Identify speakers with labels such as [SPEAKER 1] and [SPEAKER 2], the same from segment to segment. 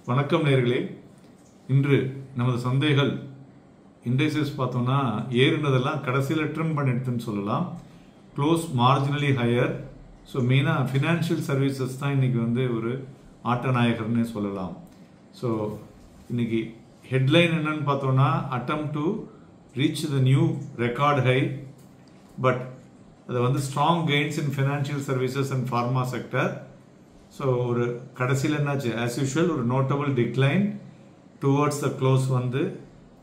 [SPEAKER 1] வணக்கம் நேயர்களே. இன்று நமது சந்தைகள் இண்டெக்ஸஸ் பார்த்தோம்னா ஏறினதெல்லாம் கடைசியில் ட்ரிம் பண்ணிடுதுன்னு சொல்லலாம். Close marginally higher. ஸோ மெயினாக ஃபினான்ஷியல் சர்வீசஸ் தான் இன்னைக்கு ஒரு ஆட்ட நாயகர்னே சொல்லலாம். ஸோ இன்னைக்கு ஹெட்லைன் என்னன்னு பார்த்தோம்னா attempt to reach the new record high, but அது strong gains in financial services and pharma sector. So ஒரு கடைசியில் என்னாச்சு, ஆஸ் யூஷுவல் ஒரு notable decline towards the close.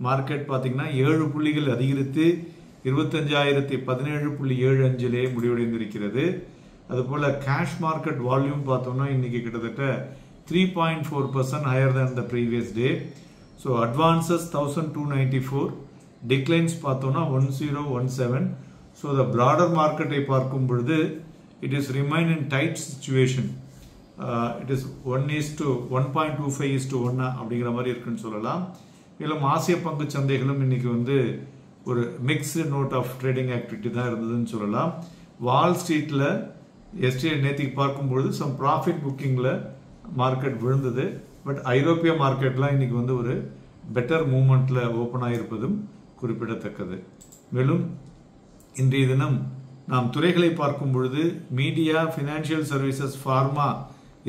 [SPEAKER 1] Market பார்த்தீங்கன்னா 7 புள்ளிகள் அதிகரித்து 25,017.75 முடிவடைந்திருக்கிறது. அதுபோல் கேஷ் மார்க்கெட் வால்யூம் பார்த்தோம்னா இன்னைக்கு கிட்டத்தட்ட 3.4% higher than the previous day. So advances 1294, declines பார்த்தோம்னா 1017. ஸோ த ப்ராடர் மார்க்கெட்டை பார்க்கும் பொழுது it is remain in tight situation. It is 1.25:1 அப்படிங்கிற மாதிரி இருக்குன்னு சொல்லலாம். மேலும் ஆசிய பங்கு சந்தைகளும் இன்னைக்கு ஒரு mixed note of trading activity தான் இருந்ததுன்னு சொல்லலாம். வால் ஸ்ட்ரீட்டில் நேற்றுக்கு பார்க்கும்பொழுது சம் ப்ராஃபிட் புக்கிங்கில் மார்க்கெட் விழுந்தது. பட் ஐரோப்பிய மார்க்கெட்லாம் இன்னைக்கு ஒரு பெட்டர் மூவ்மெண்ட்டில் ஓப்பன் ஆகியிருப்பதும் குறிப்பிடத்தக்கது. மேலும் இன்றைய தினம் நாம் துறைகளை பார்க்கும் பொழுது மீடியா, ஃபினான்ஷியல் சர்வீசஸ், ஃபார்மா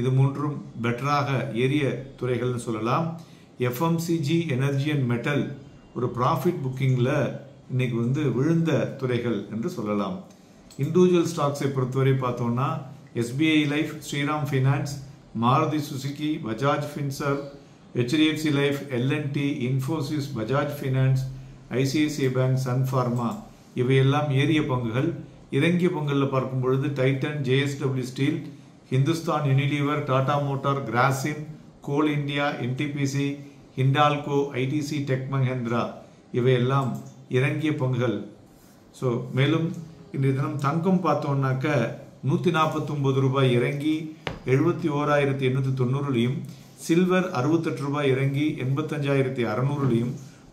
[SPEAKER 1] இது மூன்றும் பெட்டராக ஏறிய துறைகள்னு சொல்லலாம். எஃப்எம்சிஜி, எனர்ஜி அண்ட் மெட்டல் ஒரு ப்ராஃபிட் புக்கிங்கில் இன்னைக்கு விழுந்த துறைகள் என்று சொல்லலாம். இண்டிவிஜுவல் ஸ்டாக்ஸை பொறுத்தவரை பார்த்தோம்னா SBI Life, Shriram Finance, Maruti Suzuki, Bajaj Finserv, HDFC Life, L&T, Infosys, Bajaj Finance, ICICI Bank, Sun Pharma இவையெல்லாம் ஏறிய பங்குகள். இறங்கிய பங்குகளில் பார்க்கும் பொழுது Titan, JSW Steel, Hindustan Unilever, Tata Motor, Grasim, Coal India, NTPC, Hindalco, ITC Tech Mahindra இவையெல்லாம் இறங்கிய பங்குகள். ஸோ மேலும் இன்றைய தினம் தங்கம் பார்த்தோம்னாக்க 149 ரூபாய் இறங்கி 71,890, சில்வர் 68 ரூபாய் இறங்கி 85,600,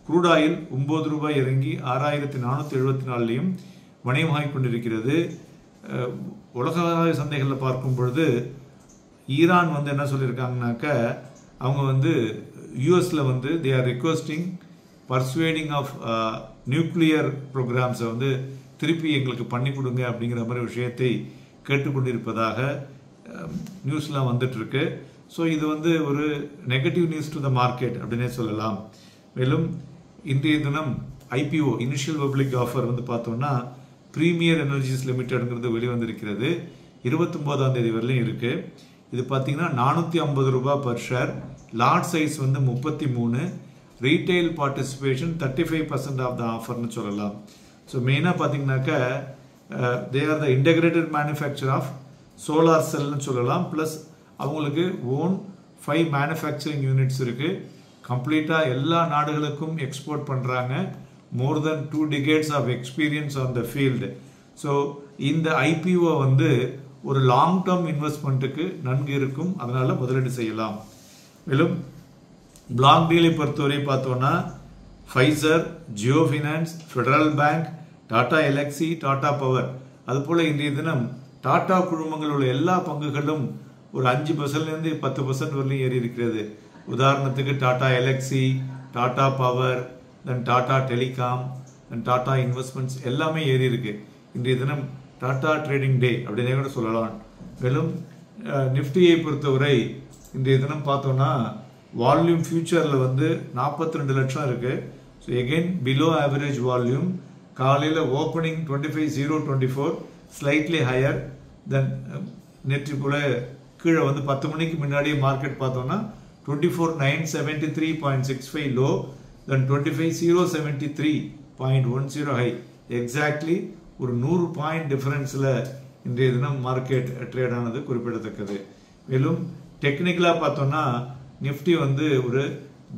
[SPEAKER 1] குரூட் ஆயில் 9 ரூபாய் இறங்கி 6,474 வணிகமாகிக் கொண்டிருக்கிறது. உலக சந்தைகளில் பார்க்கும் பொழுது ஈரான் என்ன சொல்லியிருக்காங்கனாக்க அவங்க யூஎஸ்ல they are requesting persuading of nuclear ப்ரோக்ராம்ஸை திருப்பி எங்களுக்கு பண்ணி கொடுங்க அப்படிங்கிற மாதிரி விஷயத்தை கேட்டுக்கொண்டிருப்பதாக நியூஸ்லாம் வந்துட்டுருக்கு. ஸோ இது ஒரு negative news to the market அப்படின்னே சொல்லலாம். மேலும் இன்றைய தினம் IPO, இனிஷியல் பப்ளிக் ஆஃபர் பார்த்தோம்னா பிரீமியர் எனர்ஜிஸ் லிமிடெட்ங்கிறது வெளிவந்திருக்கிறது. 29ஆம் தேதி வரலையும் இருக்கு. இது பார்த்தீங்கன்னா 450 ரூபாய் per share. Lot size 33, retail participation 35% of the ஆஃபர்னு சொல்லலாம். ஸோ மெயினாக பார்த்தீங்கன்னாக்க they are the integrated manufacture of solar செல்னு சொல்லலாம். ப்ளஸ் அவங்களுக்கு ஓன் 5 மேனுஃபேக்சரிங் யூனிட்ஸ் இருக்கு. கம்ப்ளீட்டாக எல்லா நாடுகளுக்கும் எக்ஸ்போர்ட் பண்ணுறாங்க. more than 2 decades of experience on the field. So இந்த IPO ஒரு லாங் டேர்ம் இன்வெஸ்ட்மெண்ட்டுக்கு நன்கு இருக்கும். அதனால முதலீடு செய்யலாம். மேலும் பிளாக் டீலை பொறுத்தவரை பார்த்தோம்னா Pfizer, Jio finance, federal bank, Tata LXi, Tata power, அதுபோல இன்றைய தினம் டாடா குழுமங்கள் உள்ள எல்லா பங்குகளும் ஒரு 5%லேருந்து 10% வரலையும் ஏறி இருக்கிறது. உதாரணத்துக்கு டாடா எலக்ஸி, டாடா பவர், தென் டாடா டெலிகாம், தென் டாடா இன்வெஸ்ட்மெண்ட்ஸ் எல்லாமே ஏறி இருக்கு. இன்றைய தினம் டாடா ட்ரேடிங் டே அப்படின்னே கூட சொல்லலாம். மேலும் நிஃப்டியை பொறுத்தவரை இன்றைய தினம் பார்த்தோம்னா வால்யூம் ஃபியூச்சரில் 42 லட்சம் இருக்கு. So again below average volume. காலையில் ஓப்பனிங் 25,024, ஸ்லைட்லி ஹையர் தென் நேற்று கூட கீழே 10 மணிக்கு முன்னாடியே மார்க்கெட் பார்த்தோம்னா 24,973.65 லோ, then 25,073.10 ஹை. எக்ஸாக்ட்லி ஒரு 100 பாயிண்ட் டிஃபரன்ஸில் இன்றைய தினம் மார்க்கெட் ட்ரேட் ஆனது குறிப்பிடத்தக்கது. மேலும் டெக்னிக்கலாக பார்த்தோம்னா நிஃப்டி ஒரு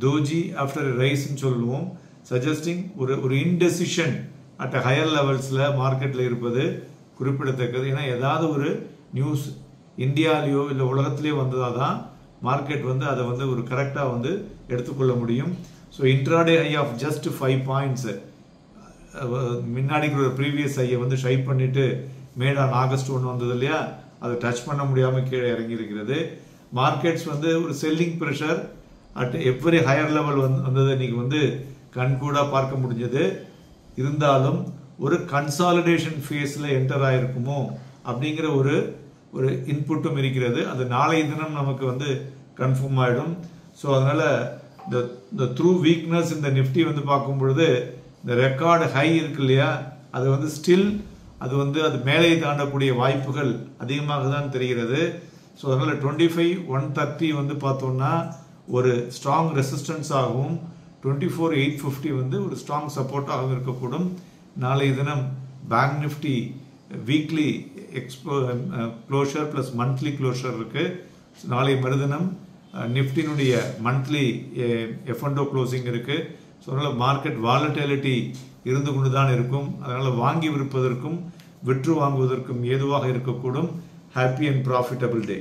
[SPEAKER 1] தோஜி ஆஃப்டர் ரைஸ்ன்னு சொல்லுவோம், சஜஸ்டிங் ஒரு இன்டெசிஷன் அட் ஹையர் லெவல்ஸில் மார்க்கெட்டில் இருப்பது குறிப்பிடத்தக்கது. ஏன்னா ஏதாவது ஒரு நியூஸ் இந்தியாவிலேயோ இல்லை உலகத்திலேயோ வந்ததாக தான் மார்க்கெட் அதை ஒரு கரெக்டாக எடுத்துக்கொள்ள முடியும். So intraday high of just 5 points முன்னாடி ப்ரீவியஸ் ஹையை ஷை பண்ணிட்டு மேட் ஆன் ஆகஸ்ட் 1 வந்தது இல்லையா, அதை டச் பண்ண முடியாமல் கீழே இறங்கி இருக்கிறது. மார்க்கெட்ஸ் ஒரு selling pressure at every higher level வந்ததை இன்னைக்கு வந்து கண்கூடா பார்க்க முடிஞ்சது. இருந்தாலும் ஒரு கன்சாலிடேஷன் ஃபேஸில் என்டர் ஆகிருக்குமோ அப்படிங்கிற ஒரு இன்புட்டும் இருக்கிறது. அது நாளைய தினம் நமக்கு வந்து கன்ஃபார்ம் ஆகிடும். ஸோ அதனால் இந்த த்ரூ வீக்னஸ் இந்த நிஃப்டி வந்து பார்க்கும் பொழுது இந்த ரெக்கார்டு ஹை இருக்கு இல்லையா, அது வந்து ஸ்டில் அது மேலே தாண்டக்கூடிய வாய்ப்புகள் அதிகமாக தான் தெரிகிறது. ஸோ அதனால் 25,130 வந்து பார்த்தோம்னா ஒரு ஸ்ட்ராங் ரெசிஸ்டன்ஸ் ஆகவும் 24,850 வந்து ஒரு ஸ்ட்ராங் சப்போர்ட்டாகவும் இருக்கக்கூடும். நாளைய தினம் bank Nifty weekly closure plus monthly closure இருக்கு. நாளை மறுதினம் நிஃப்டினுடைய மந்த்லி F&O க்ளோசிங் இருக்கு. ஸோ அதனால் மார்க்கெட் வாலட்டிலிட்டி இருந்து கொண்டு தான் இருக்கும். அதனால் வாங்கி விற்பதற்கும் விற்று வாங்குவதற்கும் ஏதுவாக இருக்கக்கூடும். Happy and profitable day.